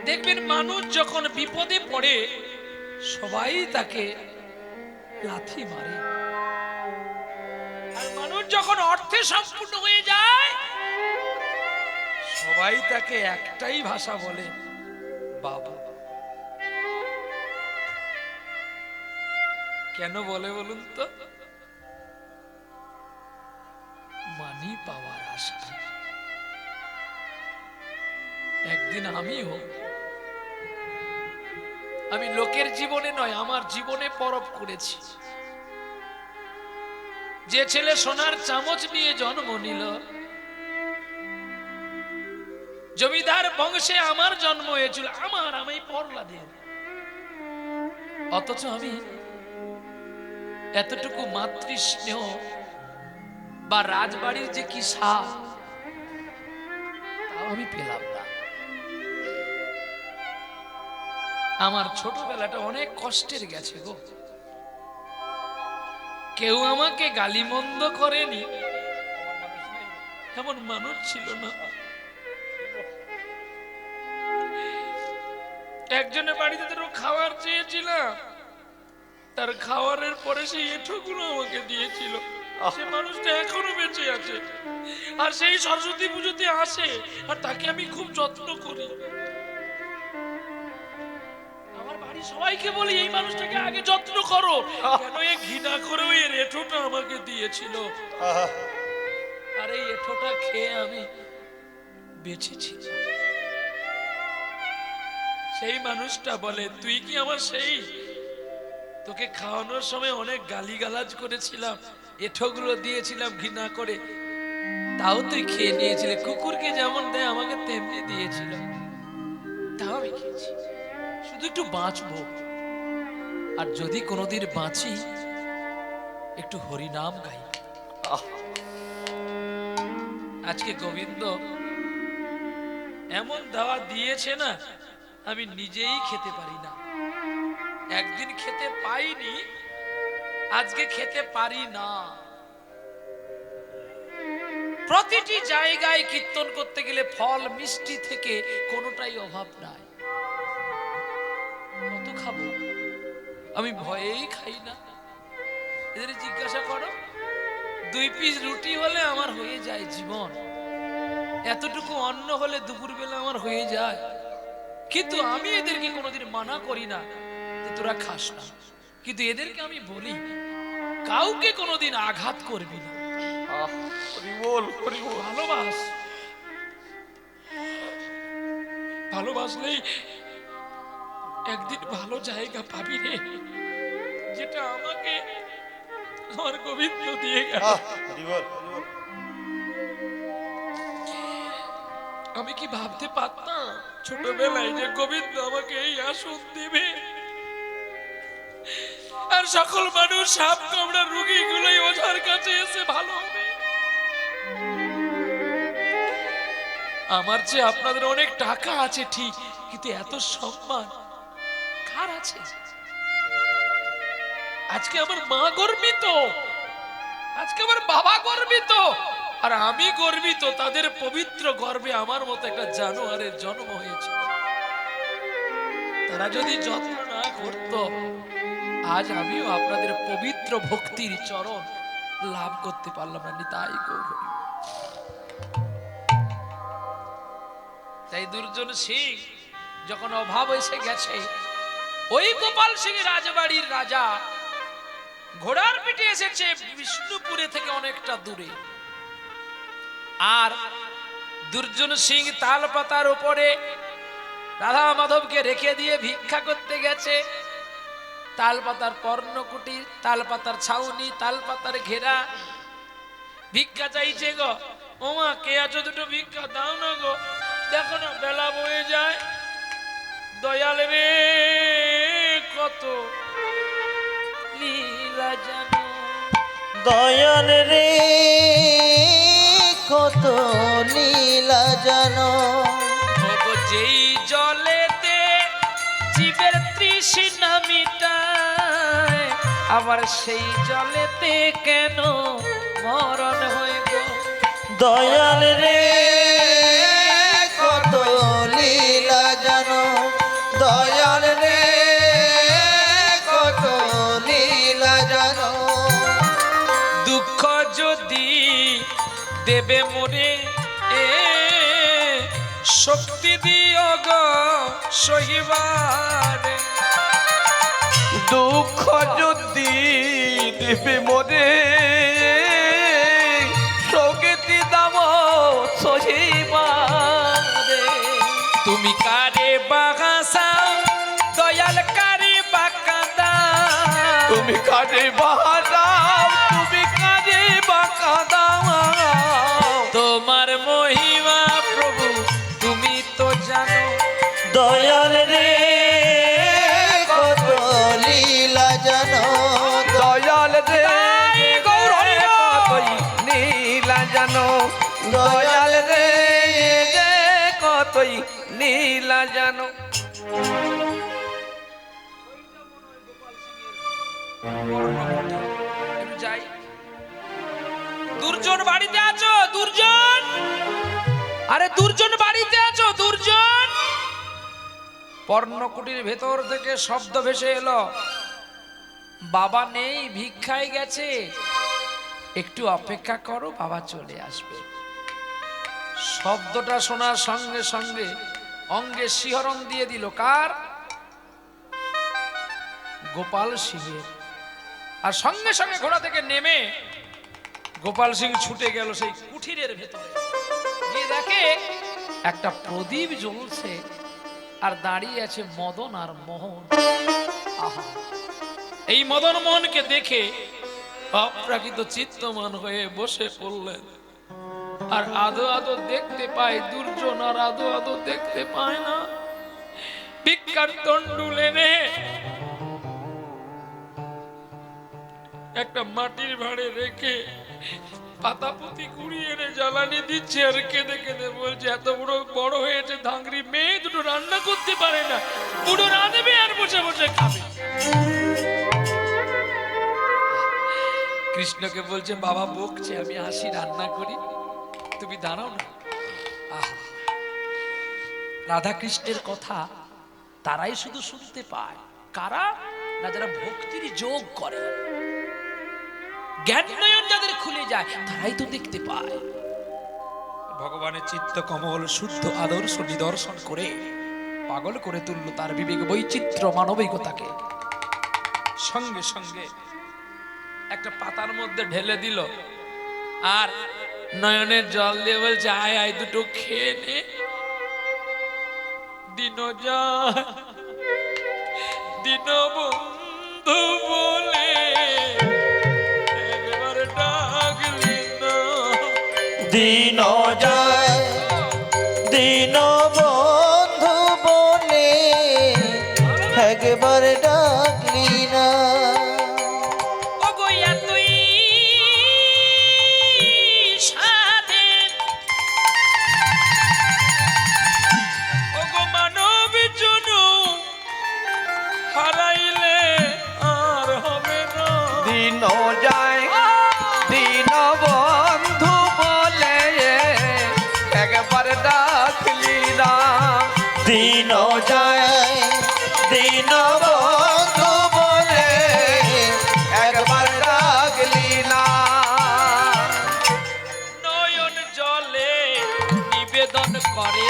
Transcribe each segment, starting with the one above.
দেখবেন মানুষ যখন বিপদে পড়ে সবাই তাকে লাথি মারে, আর মানুষ যখন অর্থে সম্পূর্ণ হয়ে যায় সবাই তাকে একটাই ভাষা বলে, বাবু। কেন বলে বলুন তো? মানি পাওয়ার আশা। একদিন আমি লোকের জীবনে নয়, আমার জীবনে পরব করেছি। যে ছেলে সোনার চামচ নিয়ে জন্ম নিল, জমিদার বংশে আমার জন্ম হয়েছিল, আমি পরলা দিয়ে, অথচ আমি এতটুকু মাতৃস্নেহ বা রাজবাড়ির যে কি স্বাদ তাও আমি পেলাম না। আমার ছোটবেলাটা অনেক কষ্টের গেছে গো। কেউ আমাকে গালিমন্দ করেনি, এমন মানুষ ছিল না। একজনের বাড়িতে তো খাবার চেয়েছিলাম, তার খাবারের পরে সেই এঁঠোগুলো আমাকে দিয়েছিল। সে মানুষটা এখনো বেঁচে আছে, আর সেই সরস্বতী পুজোতে আসে, আর তাকে আমি খুব যত্ন করি। আমার বাড়ি সবাইকে বলি এই মানুষটাকে আগে যত্ন করো, কেন এ ঘৃণা করে ওই এঁঠোটা আমাকে দিয়েছিল, আর এই এঁঠোটা খেয়ে আমি বেঁচেছি। সেই মানুষটা বলে, তুই কি আমার সেই, তোকে খাওয়ানোর সময় অনেক গালিগালাজ করেছিলাম, এঁঠোগুলো দিয়েছিলাম ঘৃণা করে, তাও তুই খেয়ে নিয়েছিলে। কুকুরকে যেমন দেয় আমাকে তেমনি দিয়েছিল, তাও আমি খেয়েছি। শুধু একটু বাঁচবো, আর যদি কোনোদিন বাঁচি একটু হরিনাম গাই। আজকে গোবিন্দ এমন দাওয়া দিয়েছে না, আমি নিজেই খেতে পারি না। একদিন খেতে পাইনি, আজকে খেতে পারি না। প্রতিটি জায়গায় কীর্তন করতে গেলে ফল মিষ্টি থেকে কোনোটাই অভাব নাই। কত খাবো, আমি ভয়েই খাই না। এদের জিজ্ঞাসা করো, 2 পিস রুটি হলে আমার হয়ে যায় জীবন, এতটুকু অন্ন হলে দুপুরবেলা আমার হয়ে যায়। কিন্তু আমি এদেরকে কোনোদিন মানা করি না যে তোরা খাস না, কিন্তু এদেরকে আমি বলি কাউকে কোনোদিন আঘাত করবি না। ভালোবাসলেই একদিন ভালো জায়গা পাবি রে, যেটা আমাকে আমার গোবিন্দ দিয়ে গেল। আমি কি ভাবতে পারতাম ছোটবেলায় যে গোবিন্দ আমাকে এই আসন দেবে, আর সকল মানুষ সাপ কামড়া রোগী গুলোই ওঝার কাছে এসে ভালো হবে। আমার যে আপনাদের অনেক টাকা আছে ঠিক, কিন্তু এত সম্মান কার আছে? আজকে আমার মা গর্বিত, আজকে আমার বাবা গর্বিত, আর আমি গর্বিত তাদের পবিত্র গর্ভে আমার মতো একটা জানোয়ারের জন্ম হয়েছিল। তারা যদি যত্ন না করত, আজ আমিও আপনাদের পবিত্র ভক্তির চরণ লাভ করতে পারলাম না। তাই গৌর। তাই দুর্জন সিং যখন অভাব এসে গেছে, ওই গোপাল সিং রাজবাড়ির রাজা ঘোড়ার পিঠে এসেছে বিষ্ণুপুরে থেকে অনেকটা দূরে, আর দুর্জন সিং তাল পাতার উপরে রাধা মাধবকে রেখে দিয়ে ভিক্ষা করতে গেছে। তাল পাতার পর্ণকুটি, তাল পাতার ছাউনি, তাল পাতার ঘেরা, ভিক্ষা চাইছে গো। ওমা, কে আছো, দুটো ভিক্ষা দাও না গো, দেখো না বেলা বয়ে যায়। দয়াল রে কত লীলা জানো, দয়াল রে কত লীলা জানো, যেই জলেতে জীবের তৃষ্ণা মিটায়, আবার সেই জলেতে কেন মরণ হয় গো। দয়াল রে কত লীলা জানো, দেবে মোরে এ শক্তি দিও গো সহিবারে। দুঃখ যদি দেবে মোরে শক্তি দাম সহিবারে। তুমি কারে বাগাসাও দয়াল কারে বাকাদা। তুমি কাজে বাহাদাও তুমি কাজে বাকাদাও। তোমার মহিমা প্রভু তুমি তো জানো। দয়াল রে কত লীলা জানো। দয়াল রে কতই নীলা জানো। দয়াল রে যে কতই নীলা জানো। একটু যাই। দুর্জন বাড়িতে আছো? দুর্জন, আরে দুর্জন বাড়িতে আছো? দুর্জন। পর্ণকুটির ভেতর থেকে শব্দ ভেসে এলো, বাবা নেই, ভিক্ষায় গেছে, একটু অপেক্ষা করো, বাবা চলে আসবে। শব্দটা শোনার সঙ্গে সঙ্গে অঙ্গে শিহরণ দিয়ে দিল। কার? গোপাল সিংহের। আর সঙ্গে সঙ্গে ঘোড়া থেকে নেমে গোপাল সিং ছুটে গেল সেই কুঠিরের ভেতরে, গিয়ে দেখে একটা প্রদীপ জ্বলছে আর দাঁড়িয়ে আছে মদন আর মোহন। আহা, এই মদন মোহনকে দেখে অপ্রাকৃত চিত্তমান হয়ে বসে পড়লেন। আর আদো আদো দেখতে পায় দুর্জন, আর আদো আদো দেখতে পায় না। ভিক্ষার তন্ডুল এনে একটা মাটির ভাঁড়ে রেখে পাতাপুতি কুড়িয়ে এনে জ্বালানি দিচ্ছে, আর কেঁদে কেঁদে বলছে, এত বড় বড় হয়েছে ধাংরি মেয়ে দুটো রান্না করতে পারে না, বুড়ো রাঁধবে আর বসে বসে খাবে। কৃষ্ণকে বলছে, বাবা বকছে, আমি আসি রান্না করি, তুমি দাঁড়াও না। আহা, রাধা কৃষ্ণের কথা তারাই শুধু শুনতে পায়। কারা? না যারা ভক্তির যোগ করে, জ্ঞান নয়ন যাদের খুলে যায় তারাই তো দেখতে পায়। ভগবানের চিত্ত কমল শুদ্ধ আদর্শ নিদর্শন করে পাগল করে তুলল তার বিবেক বৈচিত্র্য মানবিকতাকে। সঙ্গে সঙ্গে একটা পাতার মধ্যে ঢেলে দিল, আর নয়নের জল দিয়ে বলছে, আয় আয় দুটো খেয়ে নে। দিন যায় দিন বন্ধু বলে একবার ডাকলি না। দিন যায় দিন বন্ধু বলে একবার ডাকলি না। ওগো এতই সাধের, ওগো মানব জনম হারাইলে আর হবে না। দিন যায় দিন বন্ধু বলে একবার ডাকলি না। দিন যায় দিন বন্ধু বলে একবার ডাকলি না। নয়ন জলে নিবেদন করে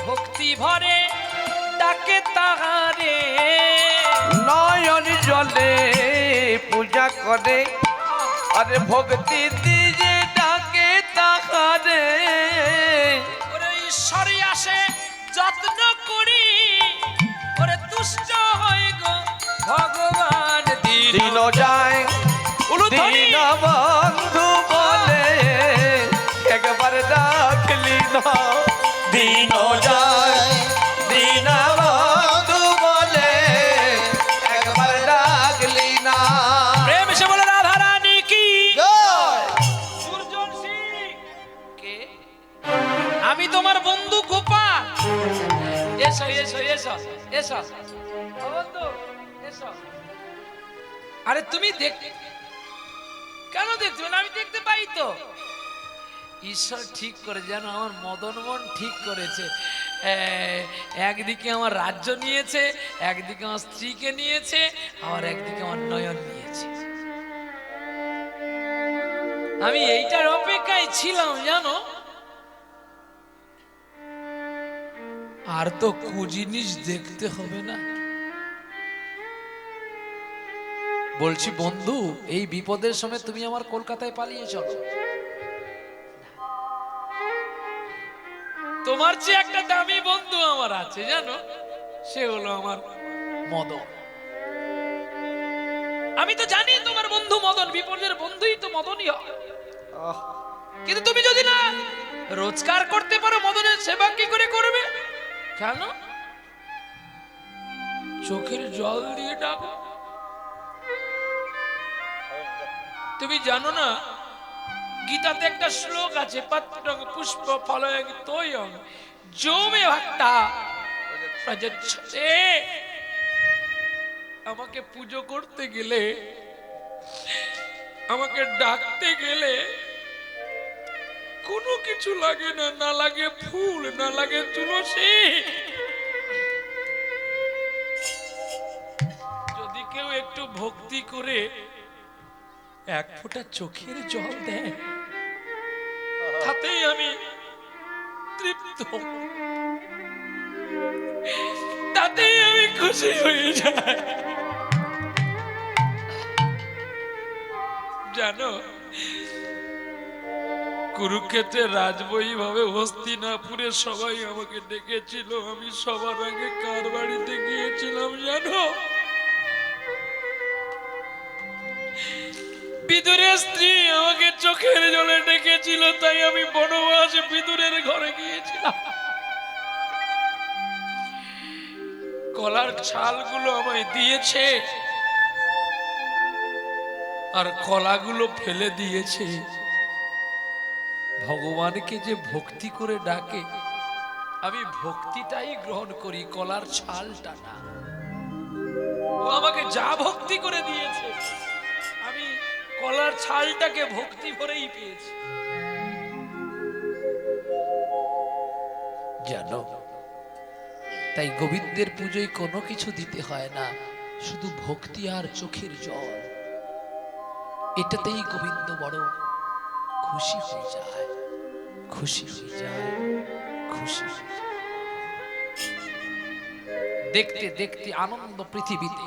ভক্তি ভরে ডাকে তাহারে। নয়ন জলে পূজা করে আরে ভক্তি দিয়ে ডাকে তাহারে। ওরে ঈশ্বরই আসে যত্ন করি, ওরে তুষ্ট হয় গো ভগবান। দিন যায় দিন বন্ধু বলে একবার ডাকলি না। দিন যায় দিন বন্ধু বলে একবার ডাকলি না। প্রেম সে বলে রাধা রানী কি জয়। সুরজন সিং কে? আমি তোমার বন্ধু গোপাল। এসো এসো এসো এসো ও বন্ধু এসো। আরে তুমি দেখতে কেন দেখতে পেলে? আমি দেখতে পাই তো। ঈশ্বর ঠিক করে, যেন আমার মদন মন ঠিক করেছে। একদিকে আমার রাজ্য নিয়েছে, একদিকে আমার স্ত্রীকে নিয়েছে, আবার একদিকে আমার নয়ন নিয়েছে। আমি এইটার অপেক্ষায় ছিলাম জানো। আর তো জিনিস দেখতে হবে না। বলছি বন্ধু, এই বিপদের সময় তুমি আমার কলকাতায় পালিয়ে চলো। তোমার চেয়ে একটা দামি বন্ধু আমার আছে জানো, সে হলো আমার মদন। আমি তো জানি তোমার বন্ধু মদন, বিপদের বন্ধুই তো মদনই হয়। কিন্তু তুমি যদি না রোজগার করতে পারো, মদনের সেবা কি করে করবে? কেন? চোখের জল দিয়ে ডাকো। তুমি জানো না, গীতাতে একটা শ্লোক আছে, পত্রং পুষ্প ফলং তোয়ং যো মে ভক্তা প্রযচ্ছতে। আমাকে পুজো করতে গেলে, আমাকে ডাকতে গেলে কোনো কিছু লাগে না, না লাগে ফুল, না লাগে তুলসী। যদি কেউ একটু ভক্তি করে এক ফোঁটা চোখের জল দেয়, তাতেই আমি তৃপ্ত, তাতেই আমি খুশি হয়ে যাই। জানো, কুরুক্ষেত্রের রাজবয়ী ভাবে হস্তিনাপুরে সবাই আমাকে ডেকেছিল। আমি সবার আগে কার বাড়িতে গিয়েছিলাম জানো? বিদুরের স্ত্রী আমাকে চোখের জলে ডেকেছিল, তাই আমি বনবাস বিদুরের ঘরে গিয়েছিলাম। কলার ছালগুলো আমায় দিয়েছে আর কলাগুলো ফেলে দিয়েছে। ভগবানকে যে ভক্তি করে ডাকে, আমি ভক্তিটাই গ্রহণ করি, কলার ছালটা না। ও আমাকে যা ভক্তি করে দিয়েছে, আমি কলার ছালটাকে ভক্তি করেই পেয়েছি। জানো, তাই গোবিন্দের পুজোয় কোনো কিছু দিতে হয় না, শুধু ভক্তি আর চোখের জল। এটাতেই গোবিন্দ বড় খুশি হয়ে যায়, খুশি হয়ে যায়, খুশি হয়ে যায়। দেখতে দেখতে আনন্দ পৃথিবীতে।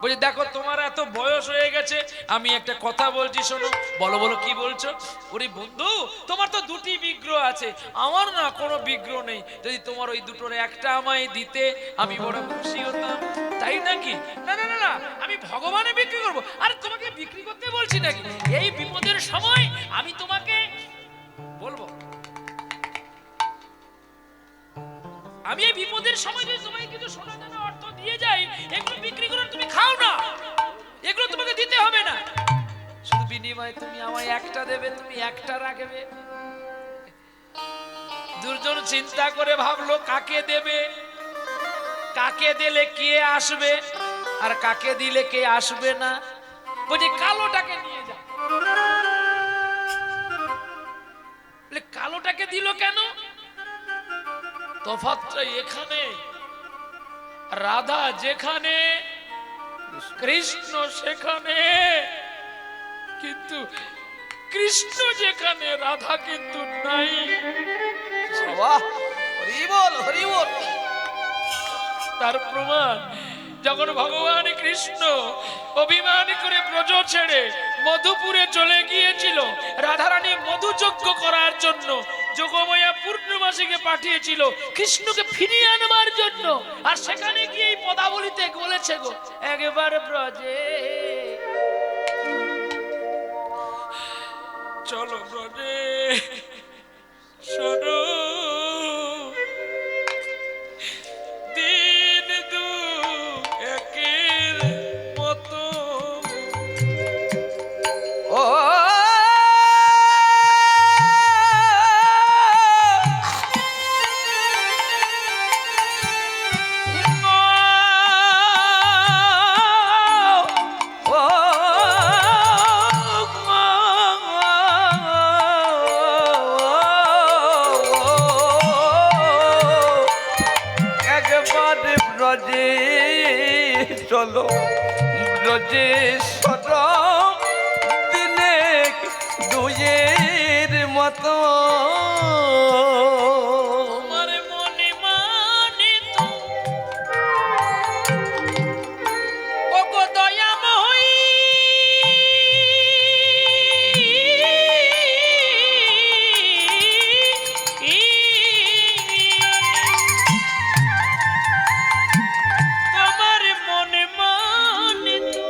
বলছি দেখো, তোমার এত বয়স হয়ে গেছে, আমি একটা কথা বলছি শোনো। বলো বলো, কি বলছো? ওরে বন্ধু, তোমার তো দুটি বিগ্রহ আছে, আমার না কোনো বিগ্রহ নেই। যদি তোমার ওই দুটোর একটা আমায় দিতে, আমি বড় খুশি হতাম। তাই নাকি? না না না না, আমি ভগবানে বিক্রি করবো। আরে তোমাকে বিক্রি করতে বলছি নাকি? এই বিপদের সময় আমি তোমাকে বলবো, আমি এই বিপদের সময় যদি তোমাকে কিছু সোনা দানা অর্থ দিয়ে যাই, এগুলো বিক্রি করে তুমি খাও না, এগুলো তোমাকে দিতে হবে না। শুধু বিনিময়ে তুমি আমায় একটা দেবে, তুমি একটা রাখবে। দুর্জন চিন্তা করে ভাবলো কাকে দেবে, কাকে দিলে কে আসবে আর কাকে দিলে কে আসবে না। বলছি কালোটাকে নিয়ে যাও। কালোটাকে দিল কেন? তফাৎটা এখানে, রাধা যেখানে, কৃষ্ণ সেখানে। কিন্তু কৃষ্ণ যেখানে, রাধা কিন্তু নাই। হরি বল, হরি বল। তার প্রমাণ, যখন ভগবান কৃষ্ণ অভিমান করে ব্রজ ছেড়ে মধুপুরে চলে গিয়েছিল, রাধারানী মধুযজ্ঞ করার জন্য যোগমায়া পূর্ণমাসীকে পাঠিয়েছিল কৃষ্ণকে ফিরিয়ে আনবার জন্য। আর সেখানে গিয়ে এই পদাবলিতে বলেছে গো, একবার ব্রজে চলো, ব্রজে শোনো, দিন দু একের মতো। ও ব্রজে চলো, ব্রজে সর দিনে দুই মতো তোমার মনে মানে তো ওগো দয়াময়ী তোমার মনে মানে তো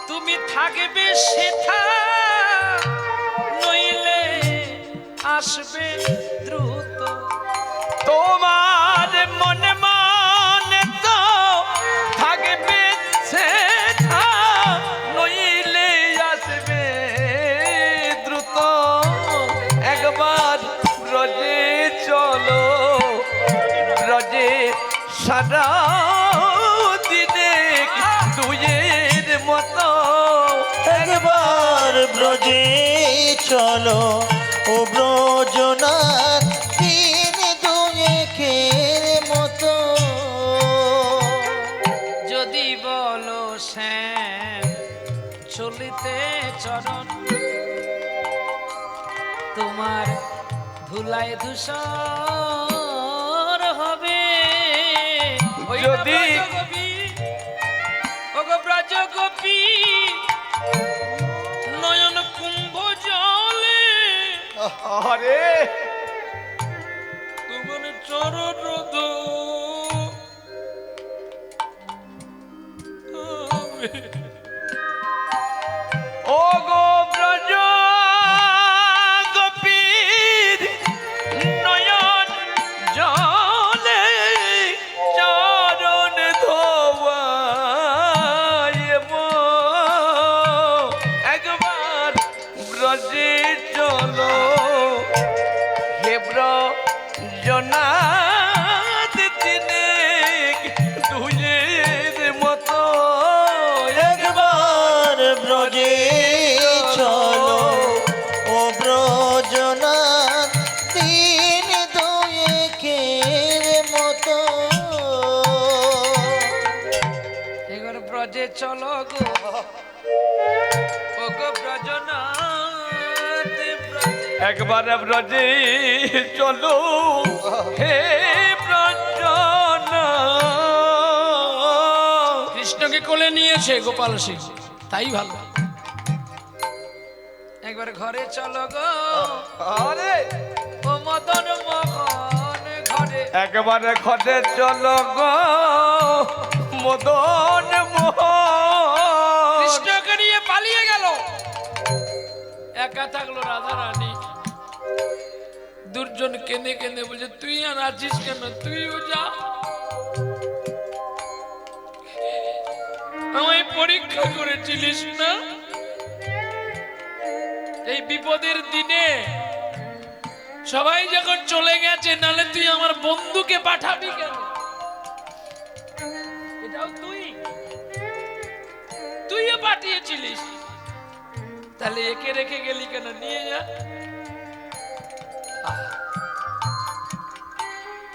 তুমি থাকবে সেথা নইলে আসবে দ্রুত তোমার মনে মনে তো থাকবে সেটা নইলে আসবে দ্রুত একবার রজে চলো রজে সারা দিনে দুয়ের মতো একবার ব্রজে চলো ও ব্রজনা দিন দুয়েকের মতো যদি বলো শ্যাম চলিতে চরণ তোমার ধুলায় ধূসর হবে ওই না যদি- ব্রজগোপী, ওগো ব্রজগোপী, নয়ন কুম্ভ জলে আরে তোমার চরণ রোদ ও গো ব্রজ গোপীর নয়ন জলে চরণ ধোয়ায় একবার ব্রজে চলো হে ব্রজনাথ দিনে দুয়ের মতো একবার ব্রজে চলো ও ব্রজনা দিন দুয়েকের মতো এবার ব্রজে চলো গো ওগো ব্রজনাথ ব্রজে একবার ব্রজে চলো হে ব্রজনা কৃষ্ণকে কোলে নিয়েছে গোপাল সিং তাই ভালো একবার ঘরে চলো গো আরে ও মদন মোহন ঘরে একবারে ঘরে চলো গো মদন মোহন কৃষ্ণকে নিয়ে পালিয়ে গেল একা থাকলো রাধা রানী দুর্জন কেঁদে কেঁদে বলছে তুই আর আছিস কেন তুইও যা আমায় পরীক্ষা করেছিলিস না এই বিপদের দিনে সবাই যখন চলে গেছে নালে তুই আমার বন্ধুকে পাঠাবি কেন এটাও তুইও পাঠিয়েছিলিস তাহলে একে রেখে গেলি কেন নিয়ে যা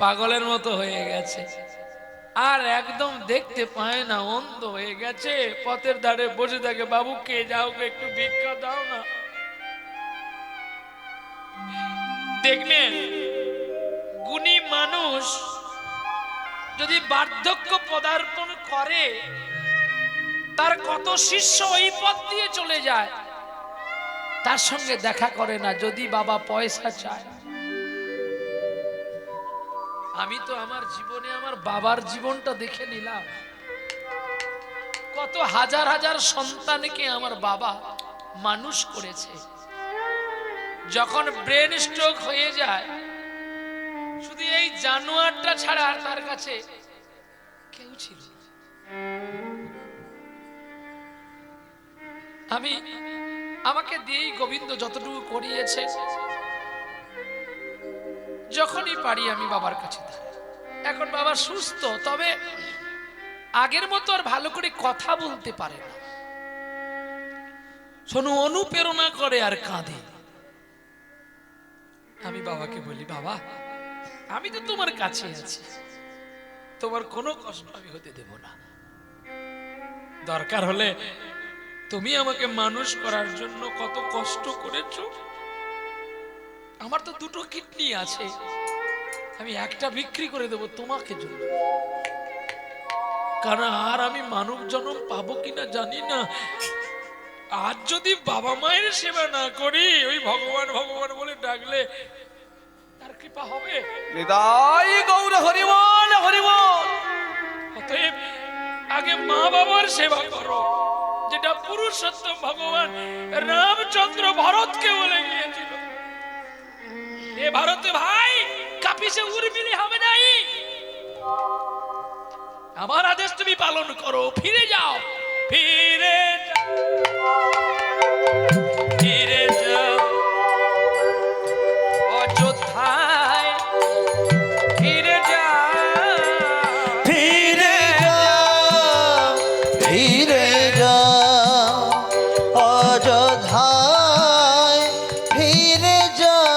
পাগলের মতো হয়ে গেছে আর একদম দেখতে পায় না অন্ধ হয়ে গেছে পথের ধারে বসে থাকে বাবু কে যাও গে, একটু ভিক্ষা দাও না দেখবেন গুণী মানুষ যদি বার্ধক্য পদার্পণ করে তার কত শিষ্য ওই পথ দিয়ে চলে যায় তার সঙ্গে দেখা করে না যদি বাবা পয়সা চায় আমি তো আমার জীবনে আমার বাবার জীবনটা দেখে নিলাম কত হাজার হাজার সন্তানকে আমার বাবা মানুষ করেছে যখন ব্রেন স্ট্রোক হয়ে যায় শুধু এই জানোয়ারটা ছাড়া আর তার কাছে কেউ ছিল না। আমাকে দিয়েই গোবিন্দ যতটুকু করিয়েছে যখনই পারি আমি বাবার কাছে দাঁড়াই। এখন বাবা সুস্থ, তবে আগের মতো আর ভালো করে কথা বলতে পারে না। শোনো, অনুপ্রেরণা করে আর কাঁদে। আমি বাবাকে বলি, বাবা আমি তো তোমার কাছে আছি, তোমার কোনো কষ্ট আমি হতে দেব না। দরকার হলে তুমি আমাকে মানুষ করার জন্য কত কষ্ট করেছো। আমার তো দুটো কিডনি আছে, আমি একটা বিক্রি করে দেবো তোমাকে জন্য, কারণ আর আমি মানব জন্ম পাবো কিনা জানি না। আর যদি বাবা মায়ের সেবা না করি, ওই ভগবান ভগবান বলে ডাকলে তার কৃপা হবে? নিতাই গৌর হরিবল হরিবল। অতএব আগে মা বাবার সেবা করো, যেটা পুরুষোত্তম ভগবান রামচন্দ্র ভরতকে বলে গিয়েছিল। এ ভারতে ভাই কাপিসে উর্মিলি হবে নাই, আমার আদেশ তুমি পালন করো। ফিরে যাও, ফিরে যাও, ফিরে যাও অযোধ্যায়, ফিরে যাও, ফিরে যাও, ফিরে যাও অযোধ্যায়, ফিরে যাও,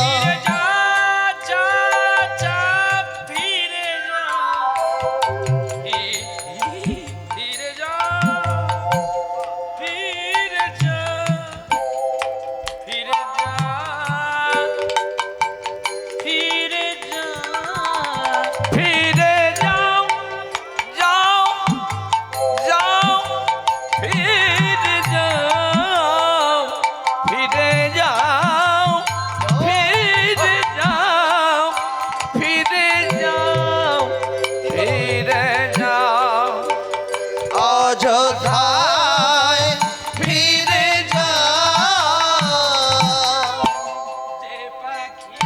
ফিরে যা, যা, যা, ফিরে যা, ফিরে যা, ফিরে যা, ফিরে যা, ফিরে যা, ফিরে যাও, যাও, যাও, ফিরে যাও, ফিরে যাও, ফিরে যাও, ফিরে যাও, ফিরে যাও। অযোধ্যায় ফিরে যাও। যে পাখি,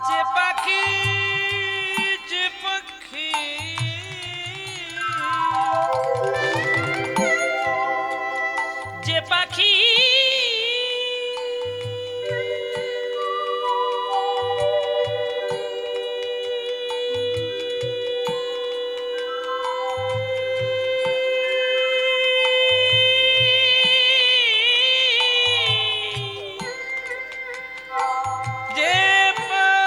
যে পাখি, যে পাখি, যে পাখি যে পাখি,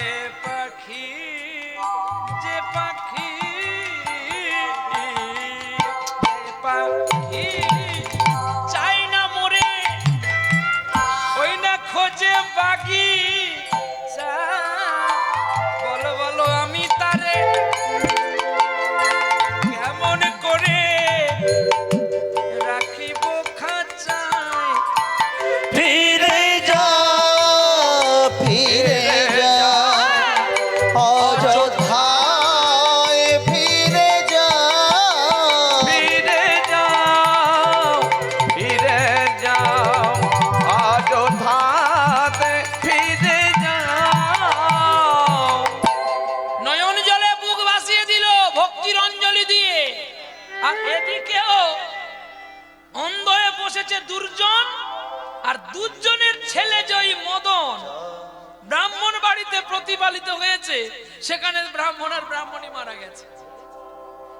যে পাখি, যে পাখি, যে পাখি চাই না মরে, ওই না খোঁজে বাগি। বলো বলো আমি তারে কেমন করে রাখিব খাঁচায়। ফিরে যাও, ফিরে যাও অযোধ্যায়, ফিরে যাও, ফিরে যাও, ফিরে যাও অযোধ্যাতে, ফিরে যাও। নয়ন জলে বুক ভাসিয়ে দিল ভক্তির অঞ্জলি দিয়ে। আর এদিকেও অন্ধ হয়ে বসেছে দুর্জন, আর দুর্জনের ছেলে জয়ী মদন ব্রাহ্মণ বাড়িতে প্রতিপালিত হয়েছে, সেখানে ব্রাহ্মণ আর ব্রাহ্মণী মারা গেছে।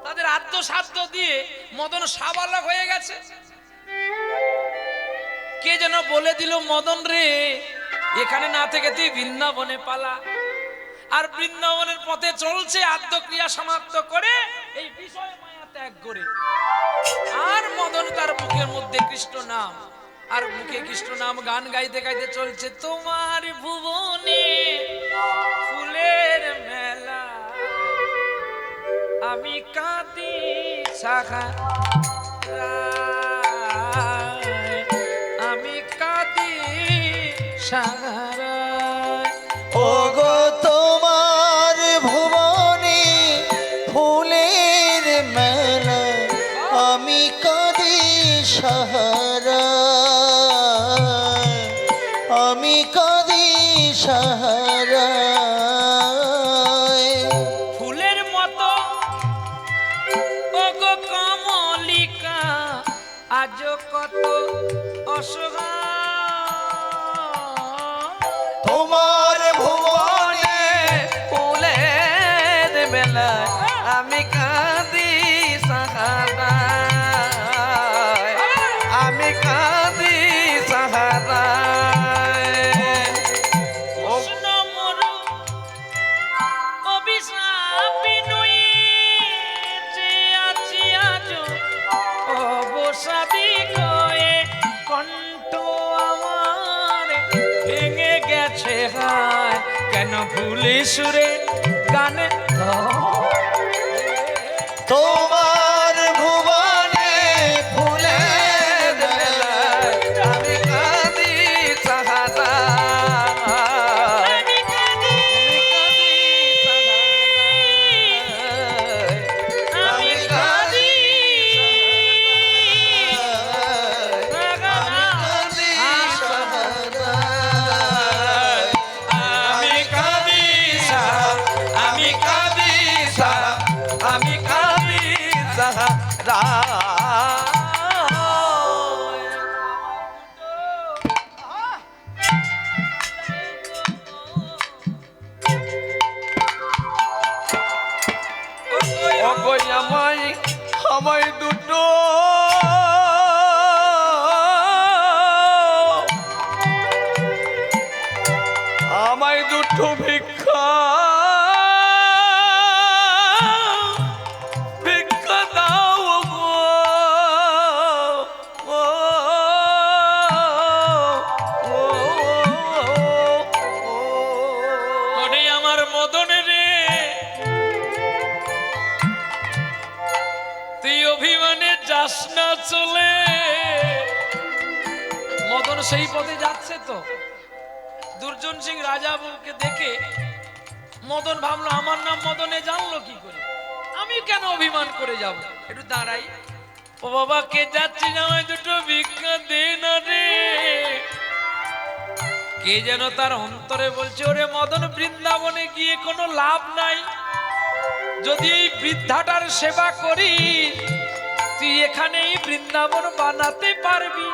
তাদের আত্মসাধ্য দিয়ে মদন সাবালক হয়ে গেছে। কে যেন বলে দিল, মদন রে এখানে না থেকে তুই বৃন্দাবনে পালা। আর বৃন্দাবনের পথে চলছে, আদ্যক্রিয়া সমাপ্ত করে এই বিষয় মায়া ত্যাগ করে। আর মদন তার মুখের মধ্যে কৃষ্ণ নাম, আর মুখে কৃষ্ণ নাম গান গাইতে গাইতে চলছে। তোমার ভুবনে ফুলের মেলা, আমি কাঁদি শাখা, আমি কাঁদি সারা। ওগো তোমার ভুবনে ফুলের মেলা, আমি কাঁদি সাহারা, আমি কাঁদি সাহারা। ফুলের মতো ওগো কমলিকা, আজ কত অসহায়। তোমার ভুবনে ফুলের বেলায় আমি কাঁদি সাহারায়, আমি কাঁদি সাহারায়। সুরে গানে তোমার ভুবনে ফুলের মেলায় আমি কাঁদি সাহারা আমি কাঁদি সাহারা আমি কাঁদি আমি কাঁদি আমি কাঁদি আমি কাঁদি সাহারা অগই আমায় দুটো আমায় দুটো ভিক্ষা ভিক্ষা দাও গো ও, ও, ও, ও। ওরে আমার মদন রে, তুই অভিমানে যাস না চলে। মদন সেই পথে যাচ্ছে তো। দুর্জন সিং রাজাকে দেখে মদন ভাবলো আমার নাম মদনে জানলো কি করে, আমি কেন অভিমান করে যাব, একটু দাঁড়াই। ও বাবা, কে যাচ্ছি, আমায় দুটো ভিক্ষা দে না রে। কে যেন তার অন্তরে বলছে, ওরে মদন, বৃন্দাবনে গিয়ে কোনো লাভ নাই, যদি এই বৃদ্ধাটার সেবা করি তুই এখানেই বৃন্দাবন বানাতে পারবি।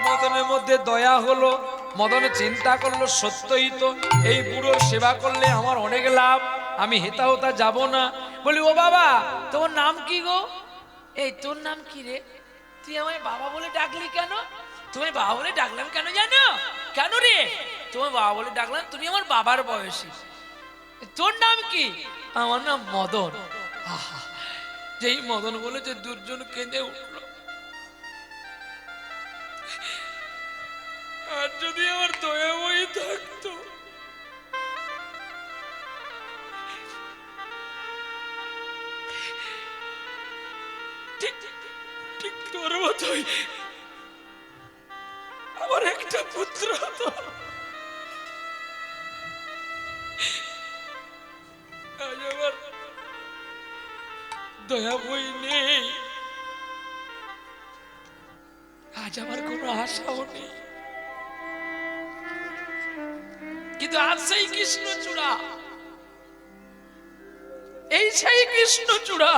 মদনের মধ্যে দয়া হলো, মদন চিন্তা করলো সত্যই তো এই বুড়োর সেবা করলে আমার অনেক লাভ, আমি হেতা হোতা যাব না। বলি, ও বাবা, তোর নাম কি গো? এই তোর নাম কি রে? তুই আমায় বাবা বলে ডাকলি কেন? তোমায় বাবা বলে ডাকলাম কেন জানো? কেন রে? তোমায় বাবা বলে ডাকলাম, তুমি আমার বাবার বয়সী। তোর নাম কি? আমার নাম মদন। আহা, যেই মদন বলেছে দুর্জন কেঁদে উঠল। আর যদি আমার দয়া বই থাকতো, ঠিক ঠিক তোর মতোই আমার একটা পুত্র হতো। আজ আমার দয়া বই নেই, আজ আমার কোনো আশাও নেই, কিন্তু আজ সেই কৃষ্ণচূড়া, এই সেই কৃষ্ণচূড়া।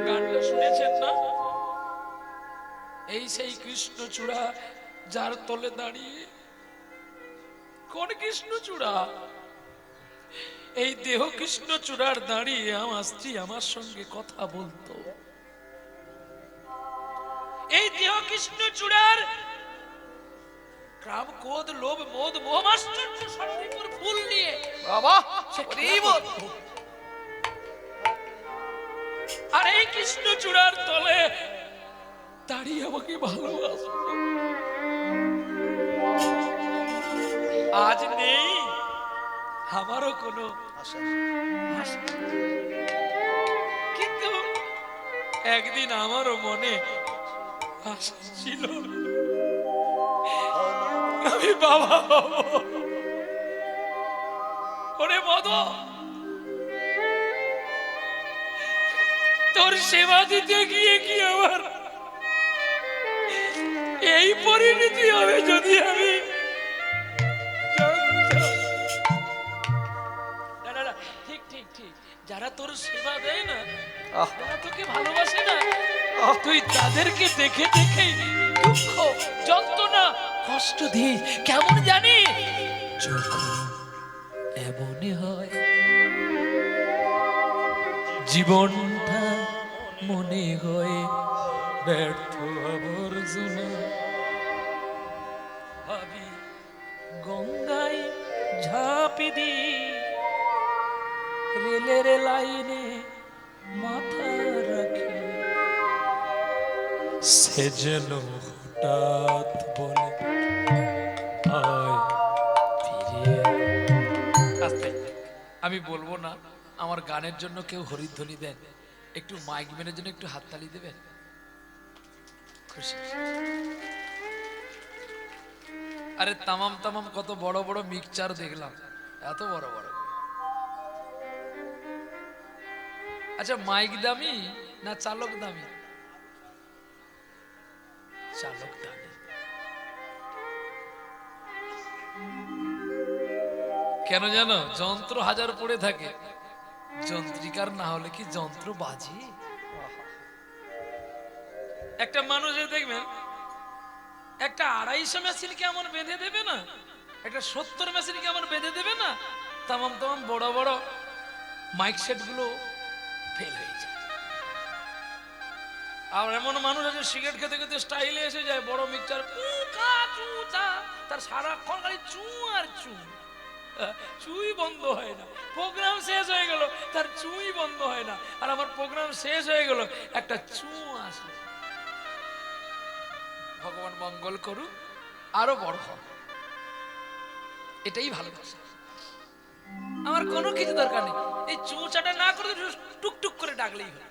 গানটা শুনেছেন না? এই সেই কৃষ্ণচূড়া যার তলে দাঁড়িয়ে, কোন কৃষ্ণচূড়া? এই দেহ কৃষ্ণচূড়ার দাঁড়িয়ে আমার স্ত্রী আমার সঙ্গে কথা বলতো। এই দেহ কৃষ্ণচূড়ার কাম, ক্রোধ, লোভ, মোদ, মোহ, আশ্চর্য সর্বপুর ফুল নিয়ে বাবা সে হরি বল। আর এই কৃষ্ণচূড়ার তলে দাঁড়িয়ে আমাকে ভালোবাসতো। আজ নেই আমারও কোনো আশা, কিন্তু একদিন আমারও মনে আশা ছিল আমি বাবা হব। ওরে মদন, তোর সেবা দিতে গিয়ে কি আমার এই পরিণতি হবে যদি আমি জানতাম। না না না, ঠিক ঠিক ঠিক, যারা তোর সেবা দেয় না, যারা তোকে ভালোবাসে না, তুই তাদেরকে দেখে দেখে দুঃখ, যন্ত্রণা, কষ্ট দিস। কেমন জানি, যখন এমনই হয় জীবনটা মনে হয় ব্যর্থ আবর্জনা, ভাবি গঙ্গায় ঝাঁপি দি, রেলের লাইনে মাথা রাখি, সে যেন হঠাৎ বলে আয় ফিরে আয়। আস্তে, আমি বলবো না, আমার গানের জন্য কেউ হরিধ্বনি দেন, একটু মাইক ম্যানের জন্য একটু হাততালি দেবেন। খুশি। আরে তামাম তামাম কত বড় বড় মিক্সচার দেখলাম, এত বড় বড়। আচ্ছা, মাইক দামি না চালক দামি? চালক দামি। কেন জানো? যন্ত্র হাজার পড়ে থাকে, যন্ত্রিকার না হলে কি যন্ত্র বাজে? একটা মানুষের দেখবেন একটা 250 মেশিন কেমন বেঁধে দেবে না, একটা 70 মেশিন কেমন বেঁধে দেবে না, তামাম তামাম বড় বড় মাইক সেট গুলো ফেল হয়ে যায়। আর এমন মানুষ আছে সিগারেট খেতে খেতে স্টাইলে এসে যায়, বড় মিক্সচার তার সারাক্ষণ খালি চু আর চু, চুই বন্ধ হয় না। প্রোগ্রাম শেষ হয়ে গেল, তার চুই বন্ধ হয় না। আর আমার প্রোগ্রাম শেষ হয়ে গেল, একটা চু আসে। ভগবান মঙ্গল করুক, আরো বড় হোক, এটাই ভালোবাসা। আমার কোনো কিছু দরকার নেই, এই চুচাটা না করে টুকটুক করে ডাকলেই হয়।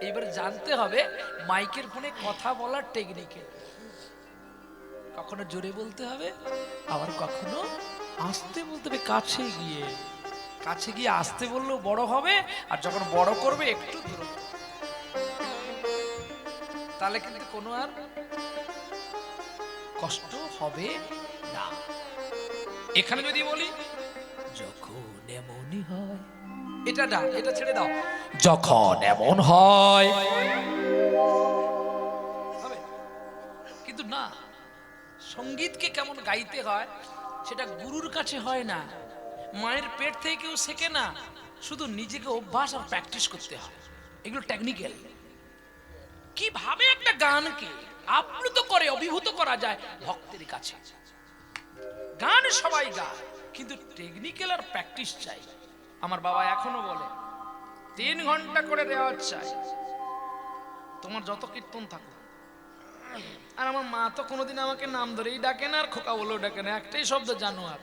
এইবার জানতে হবে মাইকের ফোনে কথা বলার টেকনিকে, কখনো জোরে বলতে হবে, আবার কখনো আস্তে বলতে হবে। কাছে গিয়ে আস্তে বললেও বড় হবে, আর যখন বড় করবে একটু দূর, তাহলে কিন্তু কোনো আর কষ্ট হবে না। এখানে যদি বলি যখন এমনই হয়, এটা ছেড়ে দাও, যখন এমন হয় হবে। কিন্তু না, সঙ্গীতকে কেমন গাইতে হয় সেটা গুরুর কাছে হয় না, মায়ের পেট থেকে কেউ শেখে না, শুধু নিজেকে অভ্যাস আর প্র্যাকটিস করতে হয়। এগুলো টেকনিক্যাল। কিভাবে একটা গানকে আপ্লুত করে অভিভূত করা যায় ভক্তের কাছে। গান সবাই গায়, কিন্তু টেকনিক্যাল আর প্র্যাকটিস চাই। আমার বাবা এখনো বলে 3 ঘন্টা করে রেওয়াজ চাই, তোমার যত কীর্তন থাকো। আর আমার মা তো কোনোদিন আমাকে নাম ধরেই ডাকে না, আর খোকা বলেও ডাকে না, একটাই শব্দ জানোয়ার।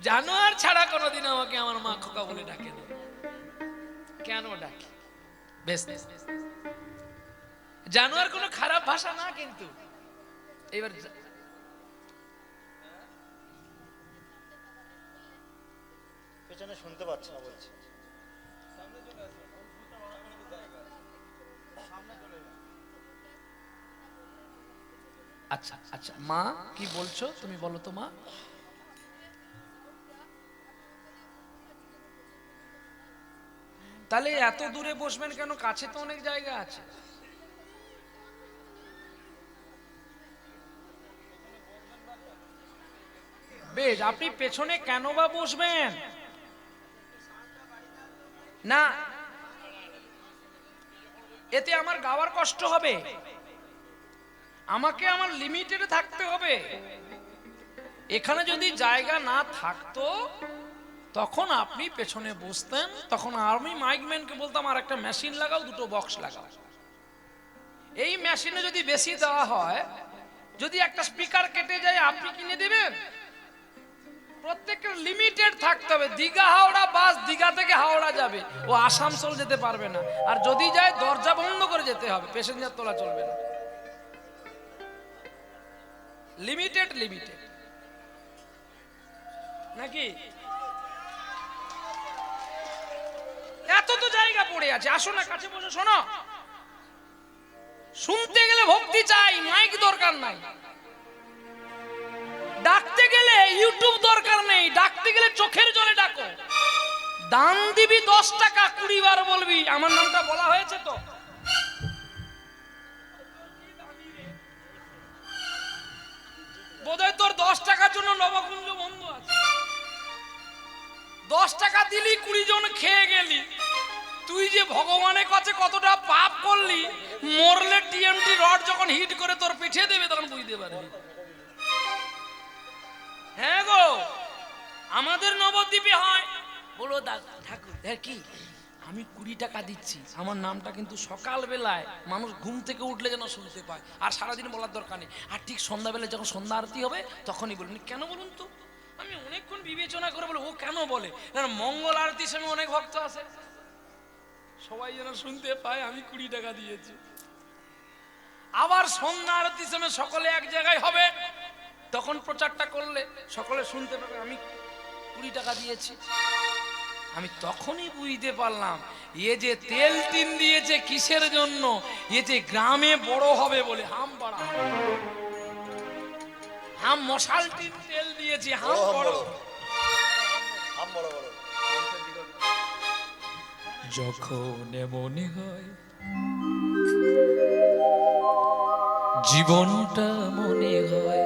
জানোয়ার ছাড়া কোনোদিন আমাকে আমার মা খোকা বলে ডাকে না। কেন ডাকে? বেশ, জানোয়ার কোনো খারাপ ভাষা না, কিন্তু এবার পেছনে শুনতে পাচ্ছি না বলছি। আচ্ছা আচ্ছা, মা কি বলছো তুমি বলো তো মা। তাহলে এত দূরে বসবেন কেন? কাছে তো অনেক জায়গা আছে। বেশ, আপনি পেছনে কেন বা বসবেন না? এতে আমার গাওয়ার কষ্ট হবে, আমাকে আমার লিমিটেডে থাকতে হবে। এখানে যদি জায়গা না থাকতো তখন আপনি পেছনে বসতেন, তখন আমি মাইকম্যানকে বলতাম আর একটা মেশিন লাগাও, 2টো বক্স লাগাও। এই মেশিনে যদি বেশি দেওয়া হয়, যদি একটা স্পিকার কেটে যায় আপনি কিনে দেবেন? প্রত্যেকের লিমিটেড থাকতে হবে। দীঘা হাওড়া বাস দীঘা থেকে হাওড়া যাবে, ও আসানসোল যেতে পারবে না। আর যদি যায় দরজা বন্ধ করে যেতে হবে, প্যাসেঞ্জার তোলা চলবে না। লিমিটেড নাকি? এত তো জায়গা পড়ে আছে, আসো না কাছে বসে শোনো। শুনতে গেলে ভক্তি চাই, মাইক দরকার নাই। ডাকতে গেলে ইউটিউব দরকার নেই, ডাকতে গেলে চোখের জলে ডাকো। দান দিবি 10 টাকা, 20 বার বলবি আমার নামটা বলা হয়েছে তো। বোধহয় তোর 10 টাকার জন্য নবকুঞ্জ বন্ধ আছে। 10 টাকা দিলি 20 জন খেয়ে গেলি। তুই যে ভগবানের কাছে কতটা পাপ করলি, মরলে টিএমটি রড যখন হিট করে তোর পিঠে দেবে তখন বুঝতে পারবি। হ্যাঁ গো, আমাদের নবদ্বীপে হয়। বলো দাদা ঠাকুর কি আমি 20 টাকা দিচ্ছি, আমার নামটা কিন্তু সকালবেলায় মানুষ ঘুম থেকে উঠলে যেন শুনতে পায়, আর সারাদিন বলার দরকার নেই। আর ঠিক সন্ধ্যাবেলায় যখন সন্ধ্যা আরতি হবে তখনই বলবেন। কেন বলুন তো? আমি অনেকক্ষণ বিবেচনা করে বলে ও কেন বলে, কারণ মঙ্গল আরতির সময় অনেক ভক্ত আছে, সবাই যেন শুনতে পায় আমি 20 টাকা দিয়েছি। আবার সন্ধ্যা আরতির সময় সকলে এক জায়গায় হবে, তখন প্রচারটা করলে সকলে শুনতে পাবে আমি 20 টাকা দিয়েছি। আমি তখনই বুঝতে পারলাম এ যে তেল টিন দিয়েছে কিসের জন্য, এ যে গ্রামে বড় হবে বলে। হাম বড়, হাম মশাল টিন তেল দিয়েছি, হাম বড়। আম বড় বড়। যখন মনে হয় জীবনটা মনে হয়,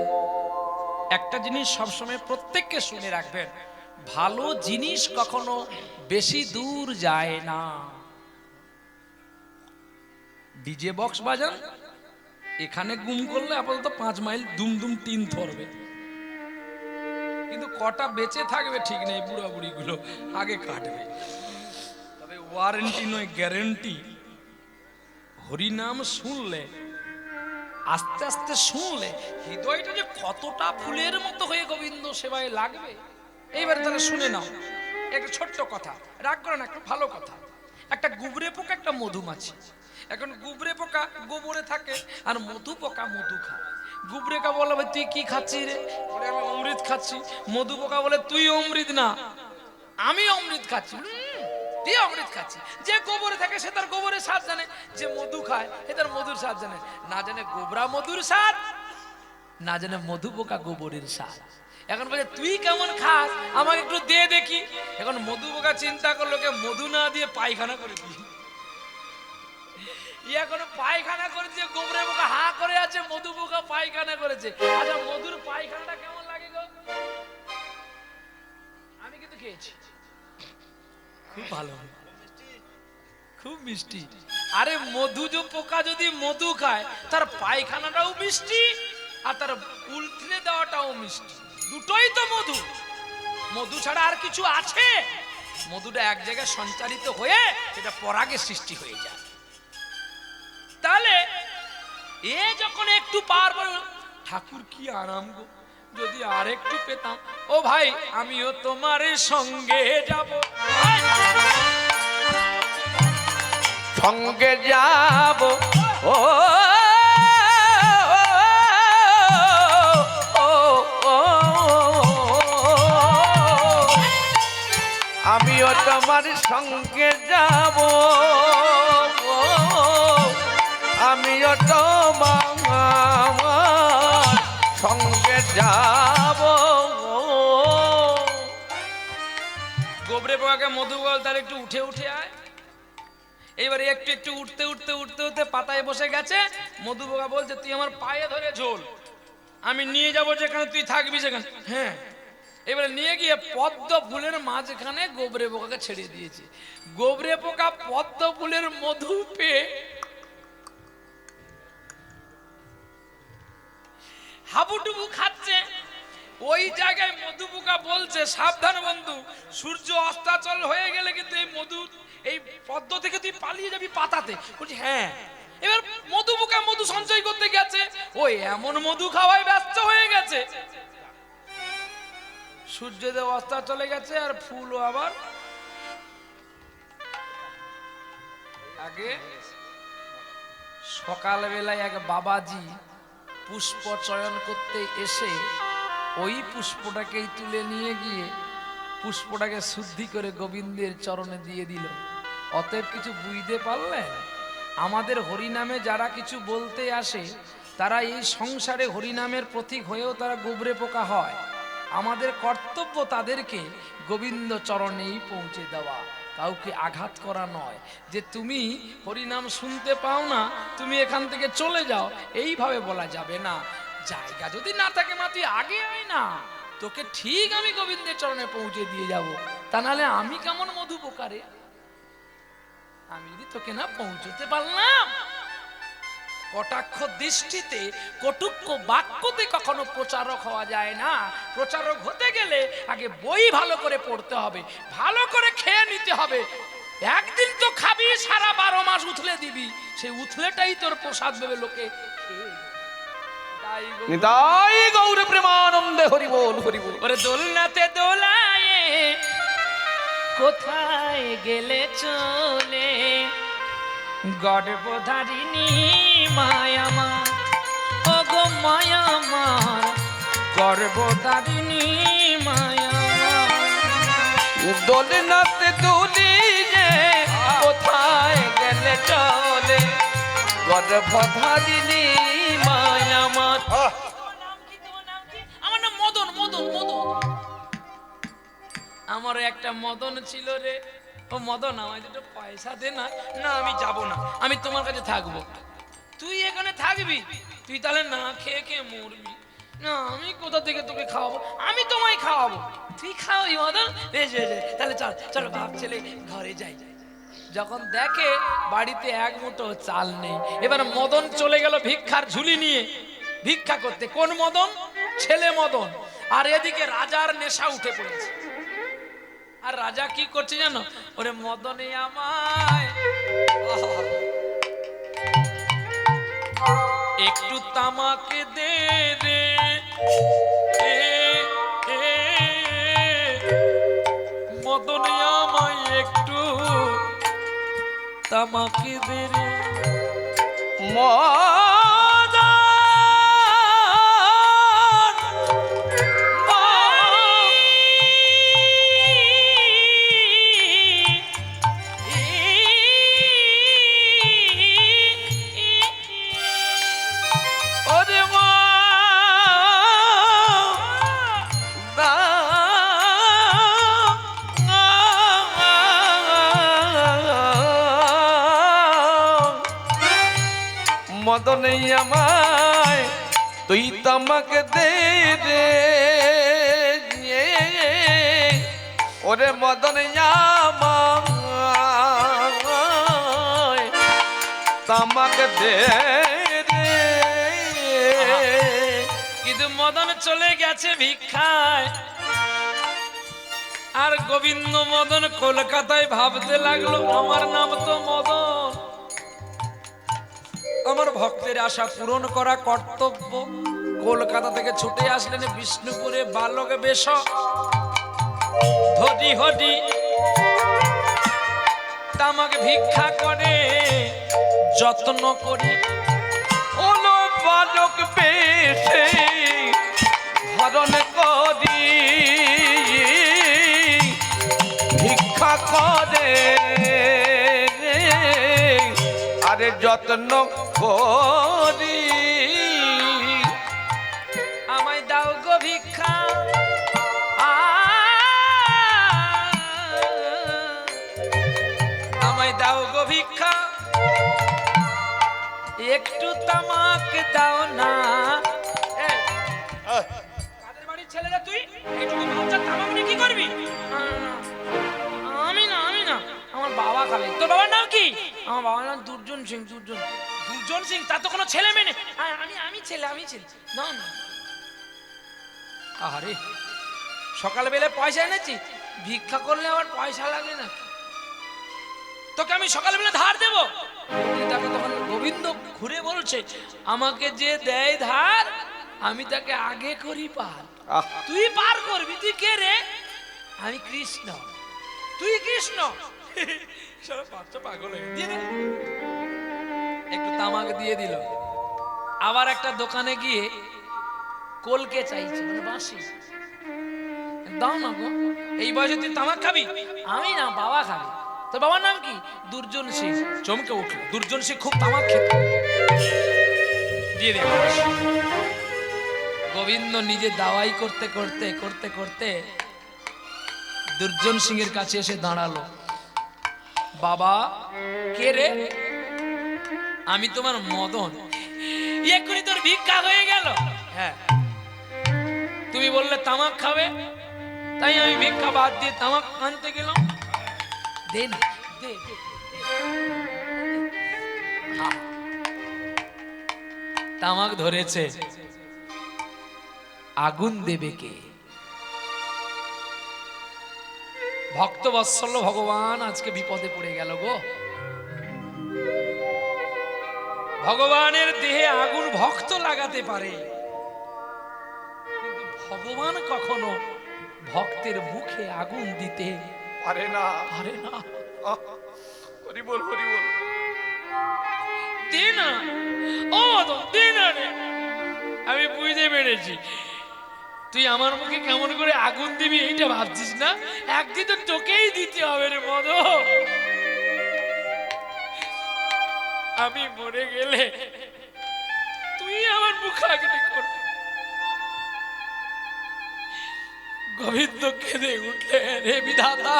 একটা জিনিস সবসময় প্রত্যেককে শুনে রাখবেন, ভালো জিনিস কখনো বেশি দূর যায় না। ডিজে বক্স বাজান, এখানে গুম করলে আপাতত 5 মাইল দুম দুম টিন ধরবে, কিন্তু কটা বেঁচে থাকবে ঠিক নেই, বুড়া বুড়ি গুলো আগে কাটবে। তবে ওয়ারেন্টি নয়, গ্যারেন্টি। হরিনাম শুনলে, আস্তে আস্তে শুনলে হৃদয়টা যে কতটা ফুলের মতো হয়ে গোবিন্দ সেবায় লাগবে। এইবার তাহলে শুনে নাও একটা ছোট্ট কথা, রাগ করে না, একটা ভালো কথা। একটা গুবরে পোকা, একটা মধুমাছি। এখন গুবরে পোকা গোবরে থাকে আর মধু পোকা মধু খায়। গুবরে কা বলে ভাই তুই কি খাচ্ছিস রে, বলে আমি অমৃত খাচ্ছি। মধু পোকা বলে তুই অমৃত না, আমি অমৃত খাচ্ছি। তুই অমৃত খাচ্ছি। যে গোবরে থাকে সে তার গোবরের স্বাদ জানে, যে মধু খায় সে তার মধুর স্বাদ জানে। না জানে গোবরা মধুর স্বাদ, না জানে মধু পোকা গোবরের স্বাদ। এখন বলে তুই কেমন খাস, আমাকে একটু দে দেখি। এখন মধু পোকা চিন্তা করলো কে মধু না দিয়ে পায়খানা করে দিই। এখন পায়খানা করেছে, গোবরে পোকা হা করে আছে, মধু পোকা পায়খানা করেছে। আচ্ছা মধুর পায়খানাটা কেমন লাগে গো? আমি কিন্তু খেয়েছি, খুব ভালো, খুব মিষ্টি। আরে মধু যে পোকা যদি মধু খায় তার পায়খানাটাও মিষ্টি আর তার উল্টে দেওয়াটাও মিষ্টি, দুটোই তো মধু। মধু ছাড়া আর কিছু আছে? মধুটা এক জায়গায় সঞ্চারিত হয়ে এটা পরাগে সৃষ্টি হয়ে যায়। তাহলে এ যখন একটু পার পর ঠাকুর কি আরাম গো, যদি আর একটু পেতাম। ও ভাই আমিও তোমার সঙ্গে যাব, সঙ্গে যাব ও আমিও তোমার সঙ্গে যাব, আমিও তোমার সঙ্গে যাব। গোবরে পোকাকে মধু বল, তার একটু উঠে উঠে আয়। এইবারে একটু একটু উঠতে উঠতে উঠতে উঠতে পাতায় বসে গেছে। মধু পোকা বলছে তুই আমার পায়ে ধরে ঝোল, আমি নিয়ে যাব যেখানে তুই থাকবি সেখানে। হ্যাঁ, এবারে নিয়ে গিয়ে পদ্ম ফুলের মাঝখানে গোবরে পোকাকে ছেড়ে দিয়েছে। গোবরে পোকা পদ্ম ফুলের মধু পেয়ে হাবুডুবু খাচ্ছে। ওই জায়গায় মধু পোকা বলছে সাবধান বন্ধু, সূর্য অস্তাচল হয়ে গেলে কিন্তু এই মধু, এই পদ্ম থেকে তুই পালিয়ে যাবি পাতাতে। বলছি হ্যাঁ। এবার মধু পোকা মধু সঞ্চয় করতে গেছে, ওই এমন মধু খাওয়ায় ব্যস্ত হয়ে গেছে, সূর্যদেব অস্তা চলে গেছে আর ফুলও আবার আগে। সকালবেলায় এক বাবাজি পুষ্প চয়ন করতে এসে ওই পুষ্পটাকেই তুলে নিয়ে গিয়ে পুষ্পটাকে শুদ্ধি করে গোবিন্দের চরণে দিয়ে দিল। অতএব কিছু বুঝতে পারলেন, আমাদের হরিনামে যারা কিছু বলতে আসে তারা এই সংসারে হরিনামের প্রতীক হয়েও তারা গোবরে পোকা হয়। আমাদের কর্তব্য তাদেরকে গোবিন্দ চরণেই পৌঁছে দেওয়া, কাউকে আঘাত করা নয়। যে তুমি হরিনাম শুনতে পাও না, তুমি এখান থেকে চলে যাও, এইভাবে বলা যাবে না। জায়গা যদি না থাকে মা তুই আগে আয় না, তোকে ঠিক আমি গোবিন্দের চরণে পৌঁছে দিয়ে যাব। তা নাহলে আমি কেমন মধু পোকারে, আমি যদি তোকে না পৌঁছতে পারলাম। কটাক্ষ দৃষ্টিতে কটুক্ষ বাক্যতে কখনো প্রচারক হওয়া যায় না। প্রচারক হতে গেলে আগে বই ভালো করে পড়তে হবে, ভালো করে খেয়ে নিতে হবে, একদিন তো খাবি, সারা 12 মাস উথলে দিবি, সেই উথলেটাই তোর প্রসাদ ভেবে লোকে খেয়ে নেয়। তাই গো- নিতাই গৌর প্রেমানন্দে হরি বল হরি বল। ওরে দোলনাতে দোলায় কোথায় গেলে চলে, গর্ভধারিণী মায়ামার, ও গো মায়ামার, গর্ভধারিণী মায়ামার। দোলনাতে দুলি যে কোথায় গেলে চলে, গর্ভধারিণী মায়ামার। আহ, আমার নাম মদন, মদন, মদন। আমার একটা মদন ছিল রে। ও মদন, আমায় দুটো পয়সা দে না। না আমি যাব না, আমি তোমার কাছে থাকবো। তুই এখানে থাকবি? তুই তাহলে না খেয়ে খেয়ে মরবি। না আমি কোথা থেকে তোকে খাওয়াবো? আমি তোমায় খাওয়াবো। তুই খাওয়াবি মদন? বেশ বেশ বেশ। তাহলে চল চলো বাপ ছেলে ঘরে যাই। যখন দেখে বাড়িতে এক মুঠো চাল নেই, এবার মদন চলে গেল ভিক্ষার ঝুলি নিয়ে ভিক্ষা করতে। কোন মদন? ছেলে মদন। আর এদিকে রাজার নেশা উঠে পড়েছে। আর রাজা কি করছে জানো? ওরে মদনে আমায় একটু তামাকে দে রে, এ, এ, মদনে আমায় একটু তামাকে দে রে। মদনে আমায় তুই তামাকে দে রে, ওরে মদনে আমায় তামাকে দে রে। কিন্তু মদন চলে গেছে ভিক্ষায়। আর গোবিন্দ মদন কলকাতায় ভাবতে লাগলো, আমার নাম তো মদন, আমার ভক্তের আশা পূরণ করা কর্তব্য। কলকাতা থেকে ছুটে আসলেন বিষ্ণুপুরে বালক বেশ, ধটি হটি তামাক ভিক্ষা করে যত্ন করি। ওলো বালক বেশে হরণ করি ভিক্ষা করে, আরে যত্ন করি। আমায় দাও গো ভিক্ষা, আমায় দাও গো ভিক্ষা, একটু তামাক দাও না। এই, আহ, কাদের বাড়ির ছেলেরা তুই? এইটুকু বাচ্চা তামাক নিয়ে কি করবি? আমি না, আমি না, আমার বাবা খাবে। তোর বাবার নাম কি? আমার বাবার নাম দুর্জন সিং। দুর্জন, দুর্জন সিং? তার তো কোনো ছেলে মেয়ে নেই। আমি ছেলে, আমি ছেলে। না না, আরে সকালবেলা পয়সা এনেছি, ভিক্ষা করলে আবার পয়সা লাগে না। তোকে আমি সকালবেলা ধার দেবো? তাকে তখন গোবিন্দ ঘুরে বলছে, আমাকে যে দেয় ধার আমি তাকে আগে করি পার। তুই পার করবি? তুই কে রে? আমি কৃষ্ণ। তুই কৃষ্ণ? সারা বাচ্চা পাগল হয়ে দিয়ে দে। একটু তামাক দিয়ে দিল। আবার একটা দোকানে গিয়ে কলকে চাইছে, মানে বাঁশি। দাও না গো, এই বয়সে তুই তামাক খাবি? আমি না, বাবা খাবে। তোর বাবার নাম কি? দুর্জন সিং। চমকে উঠল, দুর্জন সিং খুব তামাক খেত। দিয়ে দে। গোবিন্দ নিজে দাওয়াই করতে করতে করতে করতে দুর্জন সিং এর কাছে এসে দাঁড়ালো। বাবা, কে রে? আমি তোমার মদন। এক্ষুনি তোর ভিক্ষা হয়ে গেল। হ্যাঁ, তুমি বললে তামাক খাবে, তাই আমি ভিক্ষা বাদ দিয়ে তামাক আনতে গেলাম। দে না, দে, দে, দে। হ্যাঁ। তামাক ধরেছে, আগুন দেবে কে? ভক্তবৎসল ভগবান আজকে বিপদে পড়ে গেল গো। ভগবানের দেহে আগুন ভক্ত লাগাতে পারে, কিন্তু ভগবান কখনো ভক্তের মুখে আগুন দিতে পারে না। পারে না। হরি বল, হরি বল। দে না, ও তো দে না রে। আমি বুঝতে পেরেছি তুই আমার মুখে কেমন করে আগুন দিবি, এইটা ভাবছিস না? একদিন তো তোকেই দিতে হবে রে মদ। আমি মরে গেলে তুই আমার মুখে আগুন করবি। গোবিন্দ কেঁদে উঠলে, রে বিধাতা,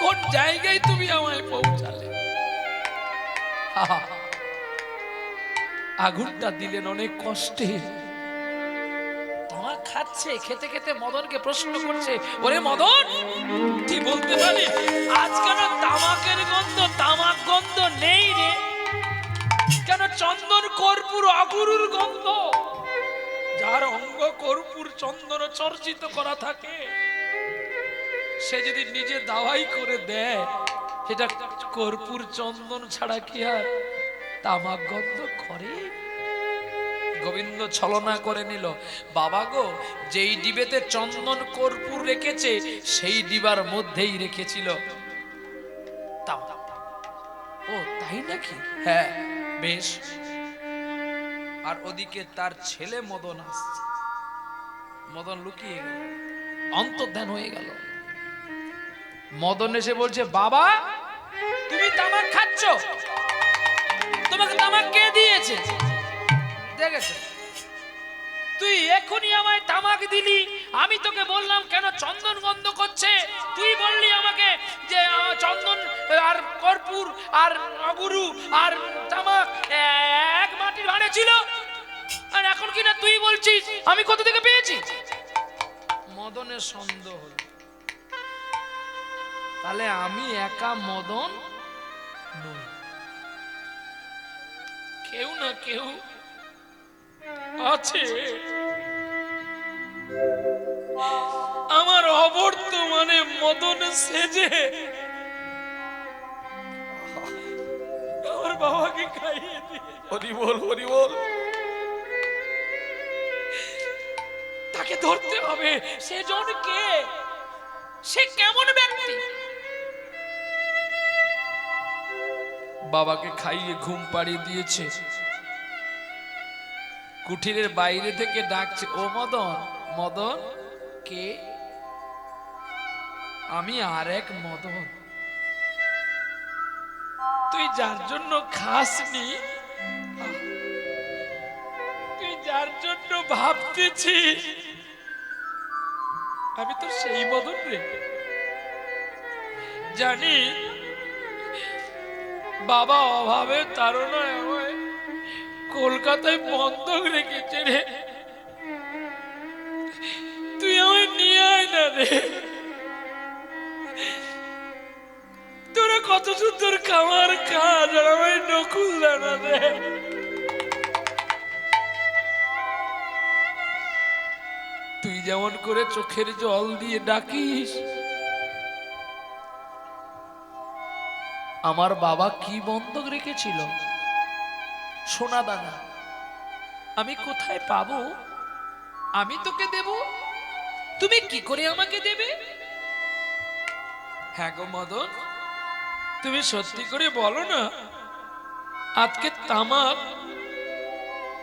কোন জায়গায় তুমি আমায় পৌঁছালে? আগুনটা দিলেন অনেক কষ্টে। তামাক খাচ্ছে, খেতে খেতে মদনকে প্রশ্ন করছে, ওরে মদন, তুই বলতে পারি আজ কেন তামাকের গন্ধ, তামাক গন্ধ নেই রে? কেন চন্দন কর্পূর অগুরুর গন্ধ? যার অঙ্গ কর্পূর চন্দন চর্চিত করা থাকে, সে যদি নিজে দাওয়াই করে দেয়, সেটা কর্পূর চন্দন ছাড়া কি আর তামাক গন্ধ করে? গোবিন্দ ছলনা করে নিল, বাবা গো, যেই ডিবেতে চন্দন কর্পূর রেখেছে সেই ডিবার মধ্যেই রেখেছিল তামাক। ও তাই নাকি? হ্যাঁ, বেশ। আর ওদিকে তার ছেলে মদন আসছে। মদন লুকিয়ে গেল, অন্তর্ধান হয়ে গেল। মদন এসে বলছে, বাবা তুমি তামাক খাচ্ছ, তোমাকে তামাক কে দিয়েছে? দেখেছে, তুই এখনই আমায় তামাক দিলি, আমি তোকে বললাম কেন চন্দন গন্ধ করছে, তুই বললি আমাকে যে চন্দন আর কর্পূর আর অগুরু আর তামাক এক মাটির ভাঁড়ে ছিল, আর এখন কিনা তুই বলছিস আমি কোথা থেকে পেয়েছি? মদনের সন্দেহ হলো, তাহলে আমি একা মদন নই, কেউ না কেউ আছে আমার অবর্তমানে মদন সেজে আমার বাবাকে খাইয়ে দিয়ে। হরি বল, হরি বল। তাকে ধরতে হবে। সেজন কে? সে কেমন ব্যক্তি? বাবাকে খাইয়ে ঘুম পাড়িয়ে দিয়েছে, কুঠিরের বাইরে থেকে ডাকছে, ও মদন, মদন কে? আমি আর এক মদন, তুই যার জন্য খাসনি, তুই যার জন্য ভাবতেছিস, আমি তো সেই মদন রে। জানি বাবা অভাবে তাড়নায় আমায় কলকাতায় বন্ধক রেখেছে রে, তুই আমায় নিয়ে আয় না রে। তোরা কত সুন্দর খামার কাজ, আর আমায় নকুল দানা দে। তুই যেমন করে চোখের জল দিয়ে ডাকিস, আমার বাবা কি বন্ধক রেখেছিল? সোনা দানা। আমি কোথায় পাবো? আমি তোকে দেব, তুমি কি করে আমাকে দেবে? হ্যাঁ গো মদন, তুমি সত্যি করে বলো না, আজকে তামাক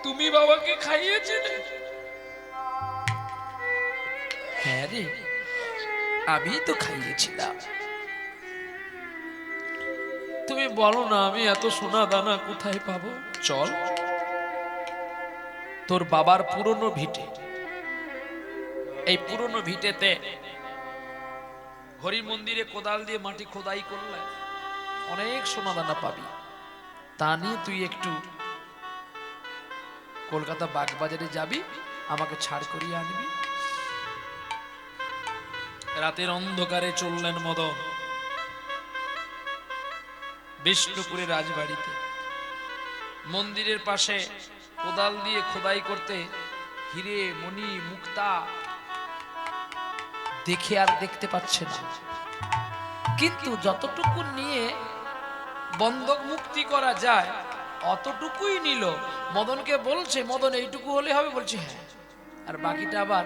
তুমি বাবাকে খাইয়েছিলে? হ্যাঁ রে, আমি তো খাইয়েছিলাম। তুমি বলো না, আমি এত সোনা দানা কোথায় পাবো? চল, তোর বাবার পুরনো ভিটে, এই পুরনো ভিটেতে হরি মন্দিরে কোদাল দিয়ে মাটি খোদাই করলে অনেক সোনা দানা পাবি। তা নিয়ে তুই একটু কলকাতা বাগবাজারে যাবি, আমাকে ছাড় করিয়ে আনবি। রাতের অন্ধকারে চললেন মদন বিষ্ণুপুরে রাজবাড়িতে। মন্দিরের পাশে কোদাল দিয়ে খোদাই করতে হিরে মণি মুক্তা দেখে আর দেখতে পাচ্ছে না, কিন্তু যতটুকু নিয়ে বন্ধক মুক্তি করা যায় অতটুকুই নিল। মদনকে বলছে, মদন এইটুকু হলে হবে? বলছে হ্যাঁ। আর বাকিটা আবার